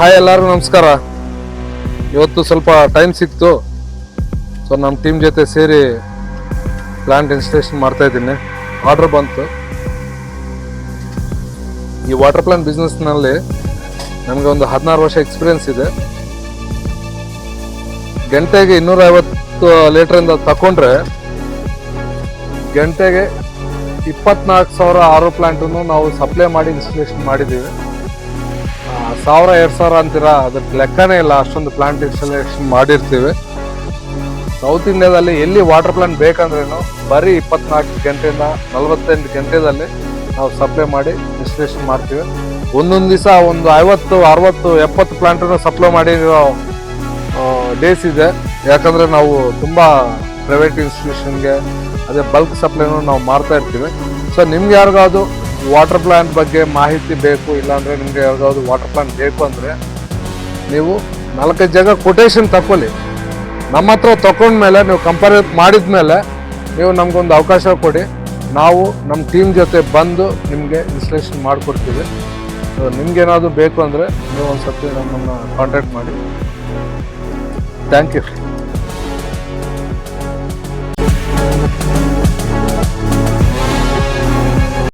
Hi, ಎಲ್ಲರಿಗೂ ನಮಸ್ಕಾರ. ಇವತ್ತು ಸ್ವಲ್ಪ ಟೈಮ್ ಸಿಕ್ತು, ಸೊ ನಮ್ಮ ಟೀಮ್ ಜೊತೆ ಸೇರಿ ಪ್ಲಾಂಟ್ ಇನ್ಸ್ಟಾಲೇಷನ್ ಮಾಡ್ತಾ ಇದ್ದೀನಿ. ಆರ್ಡರ್ ಬಂತು. ಈ ವಾಟರ್ ಪ್ಲಾಂಟ್ ಬಿಸ್ನೆಸ್ನಲ್ಲಿ ನನಗೆ ಒಂದು 16 ವರ್ಷ ಎಕ್ಸ್ಪೀರಿಯನ್ಸ್ ಇದೆ. ಗಂಟೆಗೆ 250 ಲೀಟ್ರಿಂದ ತಗೊಂಡ್ರೆ ಗಂಟೆಗೆ 24,000 ಆರೋ ಪ್ಲಾಂಟನ್ನು ನಾವು ಸಪ್ಲೈ ಮಾಡಿ ಇನ್ಸ್ಟಾಲೇಷನ್ ಮಾಡಿದ್ದೀವಿ. 1,000-2,000 ಅಂತೀರಾ, ಅದಕ್ಕೆ ಲೆಕ್ಕನೇ ಇಲ್ಲ, ಅಷ್ಟೊಂದು ಪ್ಲಾಂಟ್ ಇನ್ಸ್ಟಾಲೇಷನ್ ಮಾಡಿರ್ತೀವಿ. ಸೌತ್ ಇಂಡಿಯಾದಲ್ಲಿ ಎಲ್ಲಿ ವಾಟರ್ ಪ್ಲಾಂಟ್ ಬೇಕಂದ್ರೇನು ಬರೀ 24 ಗಂಟೆಯಿಂದ 45 ಗಂಟೆದಲ್ಲಿ ನಾವು ಸಪ್ಲೈ ಮಾಡಿ ಇನ್ಸ್ಟಾಲೇಷನ್ ಮಾಡ್ತೀವಿ. ಒಂದೊಂದು ದಿವಸ ಒಂದು 50, 60, 70 ಪ್ಲಾಂಟನ್ನು ಸಪ್ಲೈ ಮಾಡಿರೋ ಡೇಸ್ ಇದೆ. ಯಾಕಂದರೆ ನಾವು ತುಂಬ ಪ್ರೈವೇಟ್ ಇನ್ಸ್ಟಿಟ್ಯೂಷನ್ಗೆ ಅದೇ ಬಲ್ಕ್ ಸಪ್ಲೈನೂ ನಾವು ಮಾಡ್ತಾ ಇರ್ತೀವಿ. ಸೊ ನಿಮ್ಗೆ ಯಾರಿಗಾದ್ರು ವಾಟರ್ ಪ್ಲಾಂಟ್ ಬಗ್ಗೆ ಮಾಹಿತಿ ಬೇಕು, ಇಲ್ಲಾಂದರೆ ನಿಮಗೆ ಯಾವ್ದಾದ್ರು ವಾಟರ್ ಪ್ಲಾಂಟ್ ಬೇಕು ಅಂದರೆ ನೀವು 4-5 ಜಾಗ ಕೊಟೇಶನ್ ತಗೊಳ್ಳಿ. ನಮ್ಮ ಹತ್ರ ತಗೊಂಡ್ಮೇಲೆ ನೀವು ಕಂಪೇರ್ ಮಾಡಿದ್ಮೇಲೆ ನೀವು ನಮಗೊಂದು ಅವಕಾಶ ಕೊಡಿ. ನಾವು ನಮ್ಮ ಟೀಮ್ ಜೊತೆ ಬಂದು ನಿಮಗೆ ಇನ್ಸ್ಟಾಲೇಷನ್ ಮಾಡಿಕೊಡ್ತೀವಿ. ಸೊ ನಿಮ್ಗೇನಾದರೂ ಬೇಕು ಅಂದರೆ ನೀವು ಒಂದು ಸರ್ತಿ ನಮ್ಮನ್ನು ಕಾಂಟ್ಯಾಕ್ಟ್ ಮಾಡಿ. Thank you.